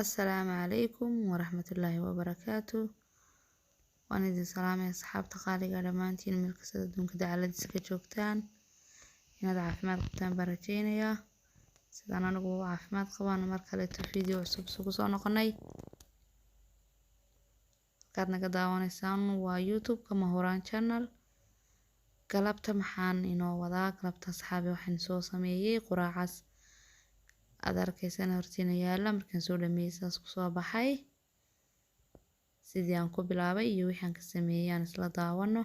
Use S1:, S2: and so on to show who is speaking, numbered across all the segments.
S1: السلام عليكم ورحمة الله وبركاته. وأنا دي سلامي أصحاب تقالي قدمانتين ملك سددون كده على ديسك جوكتان هنا عافماد قبتان برجينيا سيدان أنقو عافماد قوانا مركلة فيديو عصب سوكسو نقني قادنا قداواني سان ويوتيوب كما هوران channel قلبتا محان إنو ودا قلبتا أصحابي وحين سو سميي قراعس adarkaysan hortiina yaala markaan soo dhameeyay saas ku soo baxay sidii aan ku bilaabay iyo wixii aan ka sameeyay aan isla daawano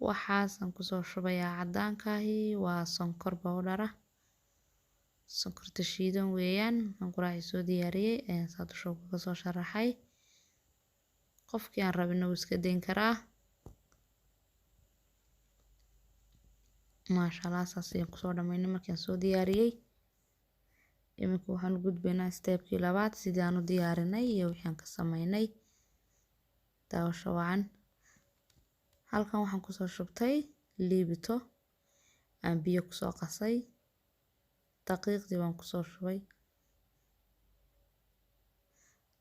S1: waxaas aan ku soo shubayaa cadaankaahi waa sonkor powder ah sonkorta shiidan weeyaan aan quraaci soo diyaariyay ayaan saa dusha ka soo sharaxay qofkii aan rabin inuu iska dayn karaa maasha Allah saas ayaan ku soo dhameynay markaan soo diyaariyay imika waxaan u gudbaynaa stepkii labaad sidii aan u diyaarinay iyo wixii aan ka sameynay daawasho wacan halkan waxaan ku soo shubtay liibito aan biyo ku soo qasay daqiiqdii waan ku soo shubay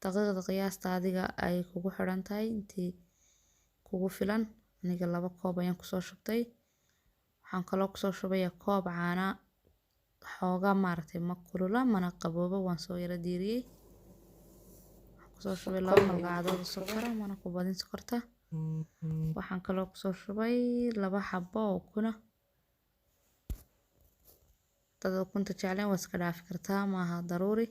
S1: daqiiqda qiyaasta adiga ay kugu xiran tahay intii kugu filan aniga 2 koob ayaan ku soo shubtay waxaan kaloo ku soo shubayaa koob caana xoogaa maartay ma kulula mana qaboobo waan soo yara diiriyay waxaan ku soo shubay 2 malqacdood oo sokor ah mana ku badin sokorta waxaan kaloo ku soo shubay 2 xabbo oo kuna dad ukunta jecleen waa iska dhaafi kartaa maaha daruuri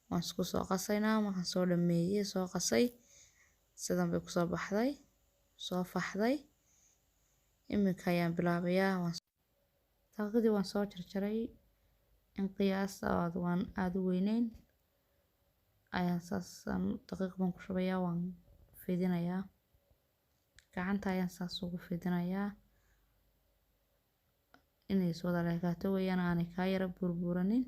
S1: waan isku soo qasaynaa markaan soo dhameeyay soo qasay sidan bay ku soo baxday soo faxday imika ayaan bilaabayaa daqiiqdii waan soo jarjaray in qiyaas waan aad u weynayn ayaan saas daqiiq baan ku shubayaa waan fidinayaa gacanta ayaan saas ugu fidinayaa inay soo dhalaato weeyaan aanay ka yara burburanin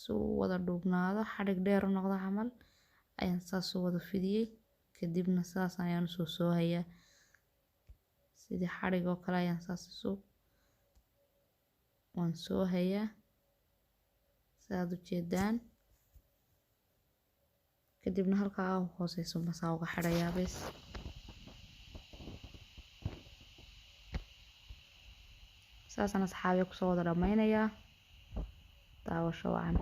S1: soo wada dhubnaado xadhig dheer noqdo camal ayaan saas u wada fidiyay kadibna saas ayaan soo hayaa sidii xadhig oo kale ayaan saas waan soo hayaa saad u jeedaan kadibna halkaa hooseyso masaa uga xidhayaa bes saasana asxaabiga ku soo wada dhameynayaa daawasho wacan